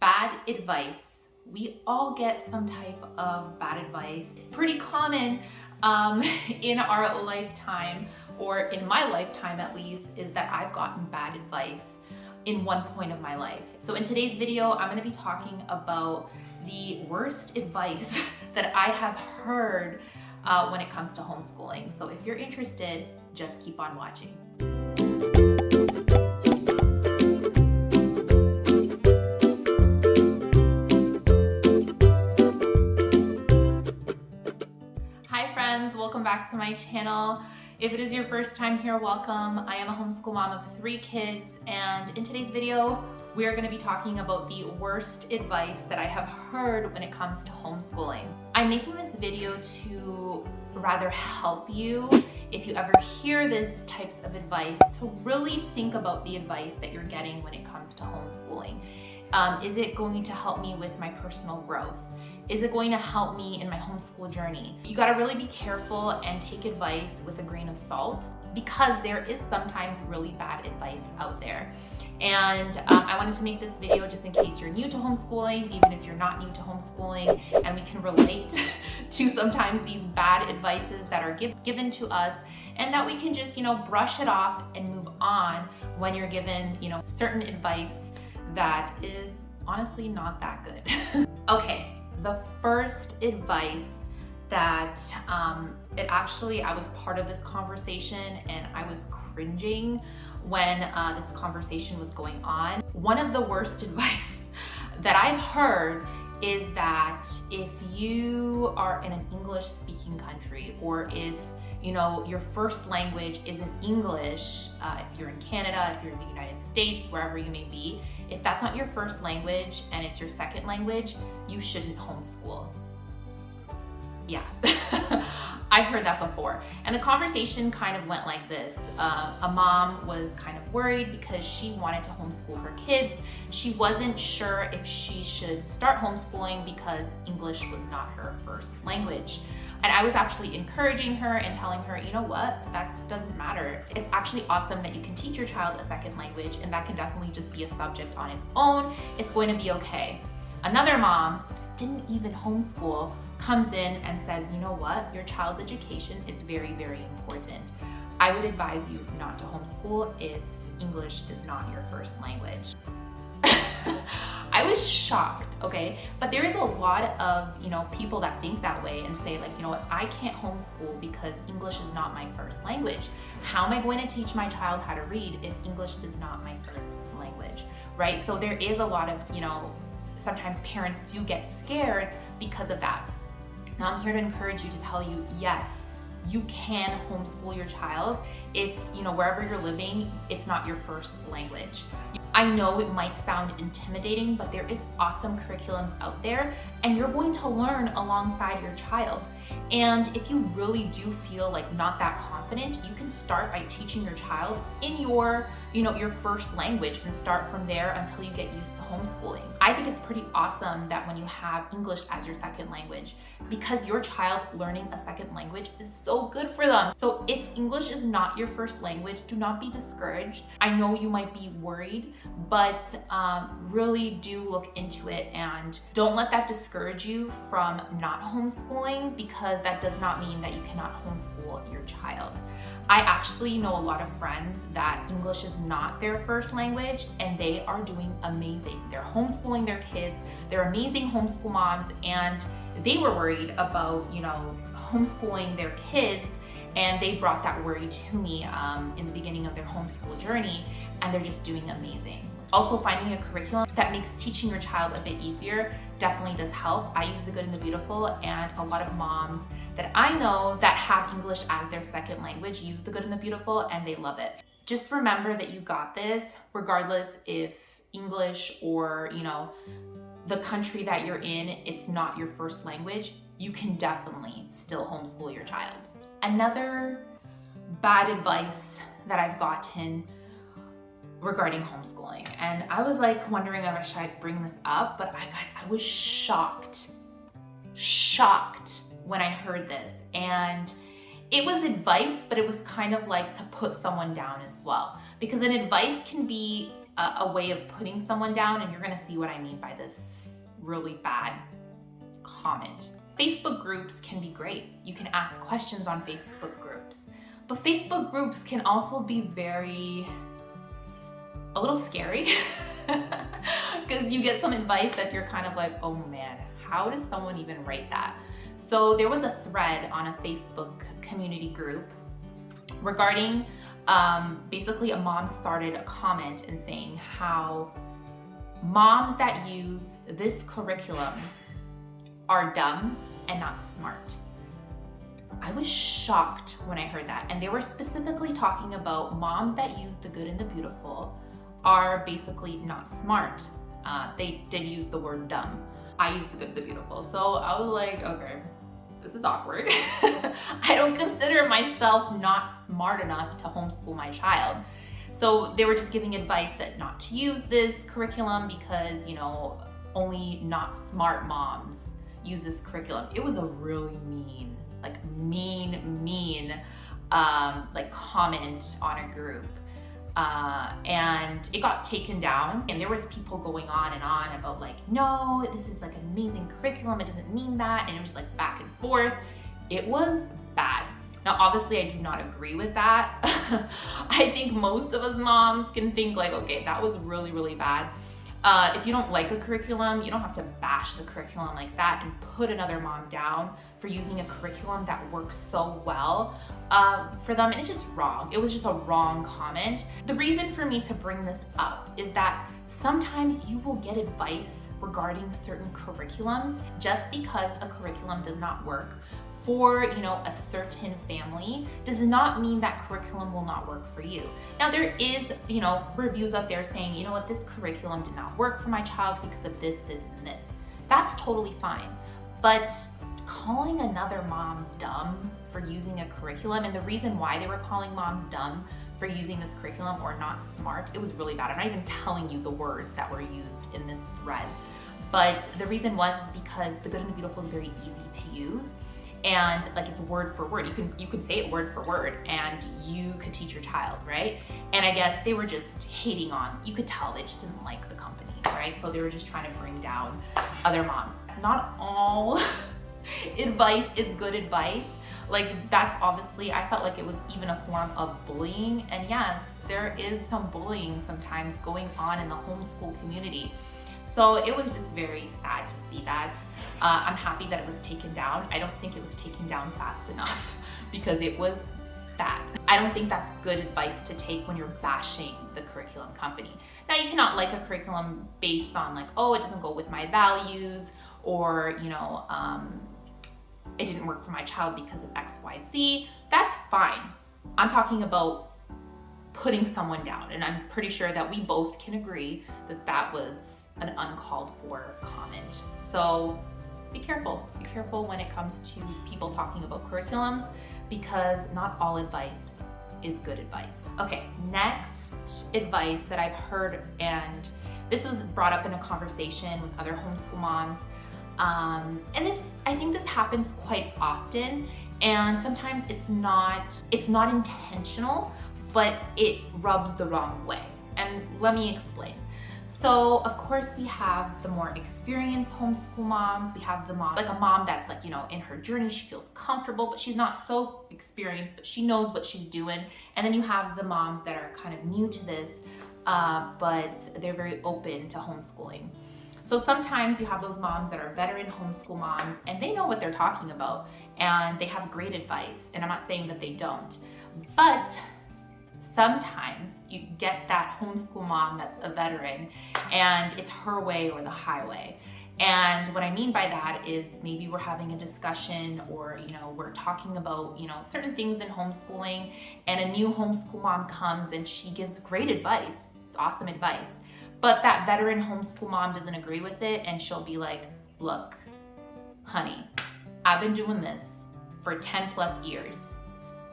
Bad advice. We all get some type of bad advice. Pretty common in our lifetime, or in my lifetime at least, is that I've gotten bad advice in one point of my life. So in today's video, I'm gonna be talking about the worst advice that I have heard when it comes to homeschooling. So if you're interested, just keep on watching. Hi friends, welcome back to my channel. If it is your first time here, welcome. I am a homeschool mom of 3 kids, and in today's video, we are going to be talking about the worst advice that I have heard when it comes to homeschooling. I'm making this video to rather help you, if you ever hear this types of advice, to really think about the advice that you're getting when it comes to homeschooling. Is it going to help me with my personal growth? Is it going to help me in my homeschool journey? You gotta really be careful and take advice with a grain of salt, because there is sometimes really bad advice out there. And I wanted to make this video just in case you're new to homeschooling, even if you're not new to homeschooling, and we can relate to sometimes these bad advices that are given to us, and that we can just, brush it off and move on when you're given, certain advice that is honestly not that good. Okay. The first advice that I was part of this conversation and I was cringing when this conversation was going on. One of the worst advice that I've heard is that if you are in an English speaking country, or if your first language isn't English, if you're in Canada, if you're in the United States, wherever you may be, if that's not your first language and it's your second language, you shouldn't homeschool. Yeah, I've heard that before. And the conversation kind of went like this. A mom was kind of worried because she wanted to homeschool her kids. She wasn't sure if she should start homeschooling because English was not her first language. And I was actually encouraging her and telling her, you know what, that doesn't matter. It's actually awesome that you can teach your child a second language, and that can definitely just be a subject on its own. It's going to be okay. Another mom didn't even homeschool, comes in and says, you know what, your child's education is very, very important. I would advise you not to homeschool if English is not your first language. I was shocked, okay? But there is a lot of, people that think that way and say, like, you know what, I can't homeschool because English is not my first language. How am I going to teach my child how to read if English is not my first language, right? So there is a lot of, sometimes parents do get scared because of that. Now I'm here to encourage you, to tell you, yes, you can homeschool your child if, wherever you're living, it's not your first language. I know it might sound intimidating, but there is awesome curriculums out there, and you're going to learn alongside your child. And if you really do feel like not that confident, you can start by teaching your child in your first language and start from there until you get used to homeschooling. I think it's pretty awesome that when you have English as your second language, because your child learning a second language is so good for them. So if English is not your first language, do not be discouraged. I know you might be worried, but really do look into it, and don't let that discourage you from not homeschooling, because that does not mean that you cannot homeschool your child. I actually know a lot of friends that English is not their first language, and they are doing amazing. They're homeschooling their kids. They're amazing homeschool moms, and they were worried about, homeschooling their kids, and they brought that worry to me in the beginning of their homeschool journey, and they're just doing amazing. Also, finding a curriculum that makes teaching your child a bit easier definitely does help. I use The Good and the Beautiful, and a lot of moms that I know that have English as their second language use The Good and the Beautiful, and they love it. Just remember that you got this, regardless if English or, the country that you're in, it's not your first language. You can definitely still homeschool your child. Another bad advice that I've gotten regarding homeschooling, and I was like wondering if I should bring this up, but I was shocked when I heard this. And it was advice, but it was kind of like to put someone down as well, because an advice can be a way of putting someone down, and you're gonna see what I mean by this really bad comment. Facebook groups can be great. You can ask questions on Facebook groups, but Facebook groups can also be a little scary because you get some advice that you're kind of like, oh man, how does someone even write that? So there was a thread on a Facebook community group regarding basically a mom started a comment and saying how moms that use this curriculum are dumb and not smart. I was shocked when I heard that. And they were specifically talking about moms that use the good and the beautiful are basically not smart. They did use the word dumb. I used the good and the beautiful. So I was like, okay, this is awkward. I don't consider myself not smart enough to homeschool my child. So they were just giving advice that not to use this curriculum because, you know, only not smart moms use this curriculum. It was a really mean comment on a group. And it got taken down, and there was people going on and on about like, no, this is like an amazing curriculum, it doesn't mean that, and it was like back and forth. It was bad. Now, obviously, I do not agree with that. I think most of us moms can think like, okay, that was really, really bad. If you don't like a curriculum, you don't have to bash the curriculum like that and put another mom down for using a curriculum that works so well for them. And it's just wrong. It was just a wrong comment. The reason for me to bring this up is that sometimes you will get advice regarding certain curriculums just because a curriculum does not work for, you know, a certain family does not mean that curriculum will not work for you. Now there is, you know, reviews out there saying, you know what, this curriculum did not work for my child because of this, this, and this. That's totally fine. But calling another mom dumb for using a curriculum, and the reason why they were calling moms dumb for using this curriculum or not smart, it was really bad. I'm not even telling you the words that were used in this thread. But the reason was because the good and the beautiful is very easy to use. And like it's word for word. You could say it word for word and you could teach your child, right? And I guess they were just hating on, you could tell they just didn't like the company, right? So they were just trying to bring down other moms. Not all advice is good advice. Like that's obviously, I felt like it was even a form of bullying. And yes, there is some bullying sometimes going on in the homeschool community. So it was just very sad to see that. I'm happy that it was taken down. I don't think it was taken down fast enough because it was bad. I don't think that's good advice to take when you're bashing the curriculum company. Now you cannot like a curriculum based on like, oh, it doesn't go with my values, or, you know, it didn't work for my child because of X, Y, Z. That's fine. I'm talking about putting someone down, and I'm pretty sure that we both can agree that that was an uncalled for comment. So be careful when it comes to people talking about curriculums, because not all advice is good advice. Okay, next advice that I've heard, and this was brought up in a conversation with other homeschool moms, and this, I think this happens quite often, and sometimes it's not intentional, but it rubs the wrong way. And let me explain. So of course we have the more experienced homeschool moms. We have the mom, like a mom that's like, you know, in her journey, she feels comfortable, but she's not so experienced, but she knows what she's doing. And then you have the moms that are kind of new to this, but they're very open to homeschooling. So sometimes you have those moms that are veteran homeschool moms and they know what they're talking about and they have great advice. And I'm not saying that they don't, but sometimes you get that homeschool mom that's a veteran and it's her way or the highway. And what I mean by that is maybe we're having a discussion, or, you know, we're talking about, you know, certain things in homeschooling, and a new homeschool mom comes and she gives great advice. It's awesome advice. But that veteran homeschool mom doesn't agree with it, and she'll be like, look, honey, I've been doing this for 10 plus years.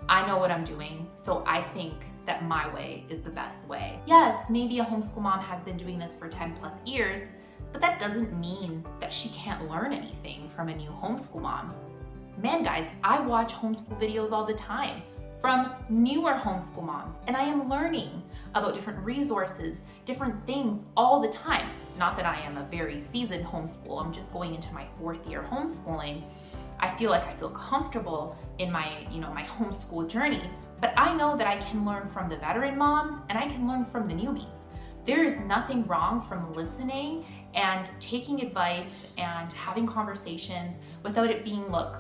I know what I'm doing, so I think that my way is the best way. Yes, maybe a homeschool mom has been doing this for 10 plus years, but that doesn't mean that she can't learn anything from a new homeschool mom. Man, guys, I watch homeschool videos all the time from newer homeschool moms, and I am learning about different resources, different things all the time. Not that I am a very seasoned homeschool, I'm just going into my 4th year homeschooling. I feel like I feel comfortable in my, my homeschool journey, but I know that I can learn from the veteran moms and I can learn from the newbies. There is nothing wrong from listening and taking advice and having conversations without it being, look,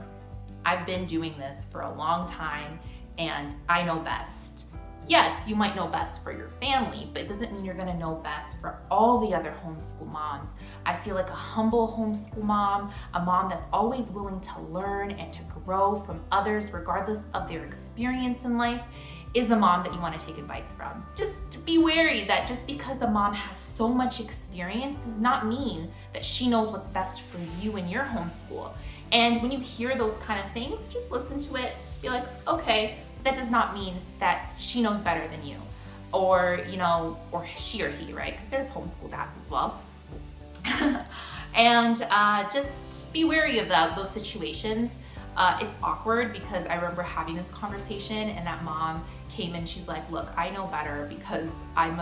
I've been doing this for a long time and I know best. Yes, you might know best for your family, but it doesn't mean you're gonna know best for all the other homeschool moms. I feel like a humble homeschool mom, a mom that's always willing to learn and to grow from others regardless of their experience in life, is the mom that you want to take advice from. Just be wary that just because the mom has so much experience does not mean that she knows what's best for you in your homeschool. And when you hear those kind of things, just listen to it, be like, okay, that does not mean that she knows better than you, or or she or he, right? Because there's homeschool dads as well. And just be wary of those situations. It's awkward because I remember having this conversation and that mom came in, she's like, look, I know better because I've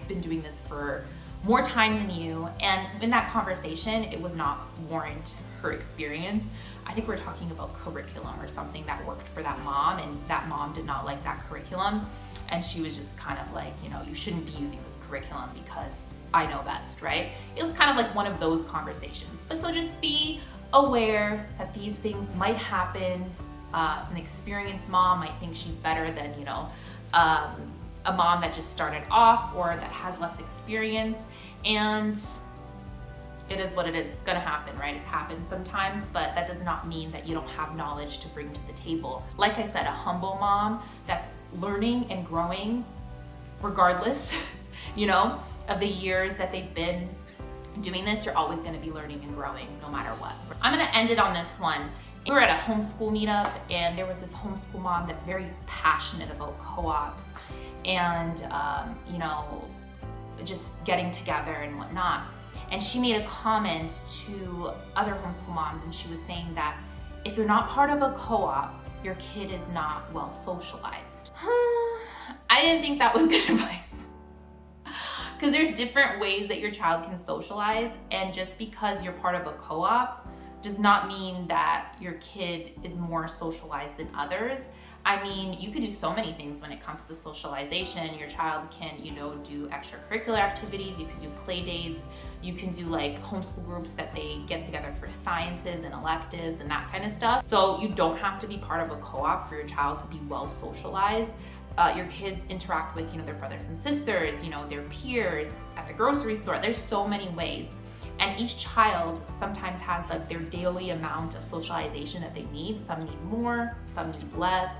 been doing this for more time than you. And in that conversation, it was not warrant her experience. I think we're talking about curriculum or something that worked for that mom, and that mom did not like that curriculum. And she was just kind of like, you shouldn't be using this curriculum because I know best, right? It was kind of like one of those conversations. But so just be aware that these things might happen. An experienced mom might think she's better than, a mom that just started off or that has less experience. And it is what it is. It's gonna happen, right? It happens sometimes, but that does not mean that you don't have knowledge to bring to the table. Like I said, a humble mom that's learning and growing regardless, of the years that they've been doing this, you're always gonna be learning and growing no matter what. I'm gonna end it on this one. We were at a homeschool meetup and there was this homeschool mom that's very passionate about co-ops and, just getting together and whatnot. And she made a comment to other homeschool moms, and she was saying that if you're not part of a co-op, your kid is not well socialized. I didn't think that was good advice. Because there's different ways that your child can socialize, and just because you're part of a co-op does not mean that your kid is more socialized than others. I mean, you could do so many things when it comes to socialization. Your child can, do extracurricular activities, you can do play dates, you can do like homeschool groups that they get together for sciences and electives and that kind of stuff. So you don't have to be part of a co-op for your child to be well socialized. Your kids interact with, their brothers and sisters, their peers at the grocery store. There's so many ways. And each child sometimes has like their daily amount of socialization that they need. Some need more, some need less.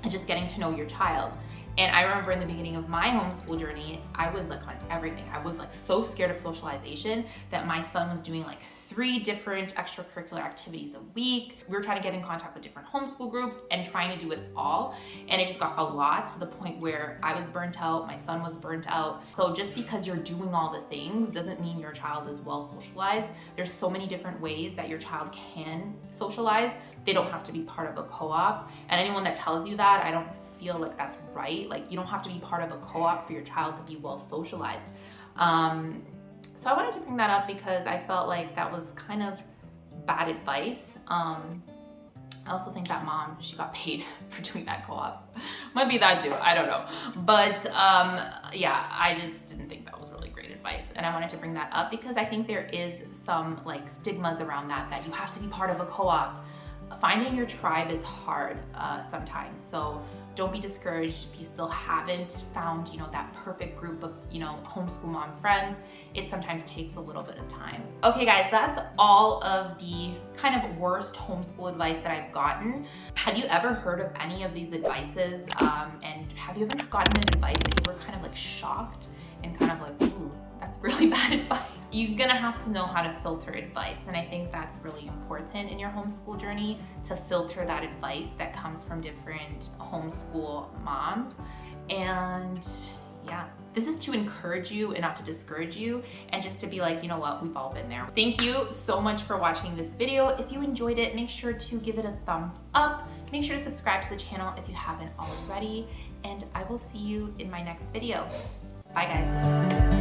And just getting to know your child. And I remember in the beginning of my homeschool journey, I was like on everything. I was like so scared of socialization that my son was doing like 3 different extracurricular activities a week. We were trying to get in contact with different homeschool groups and trying to do it all. And it just got a lot to the point where I was burnt out, my son was burnt out. So just because you're doing all the things doesn't mean your child is well socialized. There's so many different ways that your child can socialize. They don't have to be part of a co-op. And anyone that tells you that, I don't feel like that's right. Like, you don't have to be part of a co-op for your child to be well socialized. So I wanted to bring that up because I felt like that was kind of bad advice. I also think that mom, she got paid for doing that co-op. Might be that too, I don't know. But yeah, I just didn't think that was really great advice. And I wanted to bring that up because I think there is some like stigmas around that you have to be part of a co-op. Finding your tribe is hard sometimes. So don't be discouraged if you still haven't found, that perfect group of, homeschool mom friends. It sometimes takes a little bit of time. Okay guys, that's all of the kind of worst homeschool advice that I've gotten. Have you ever heard of any of these advices? And have you ever gotten an advice that you were kind of like shocked and kind of like, ooh, that's really bad advice? You're gonna have to know how to filter advice. And I think that's really important in your homeschool journey, to filter that advice that comes from different homeschool moms. And Yeah, this is to encourage you and not to discourage you, and just to be like, you know what, we've all been there. Thank you so much for watching this video. If you enjoyed it, make sure to give it a thumbs up. Make sure to subscribe to the channel if you haven't already, and I will see you in my next video. Bye guys.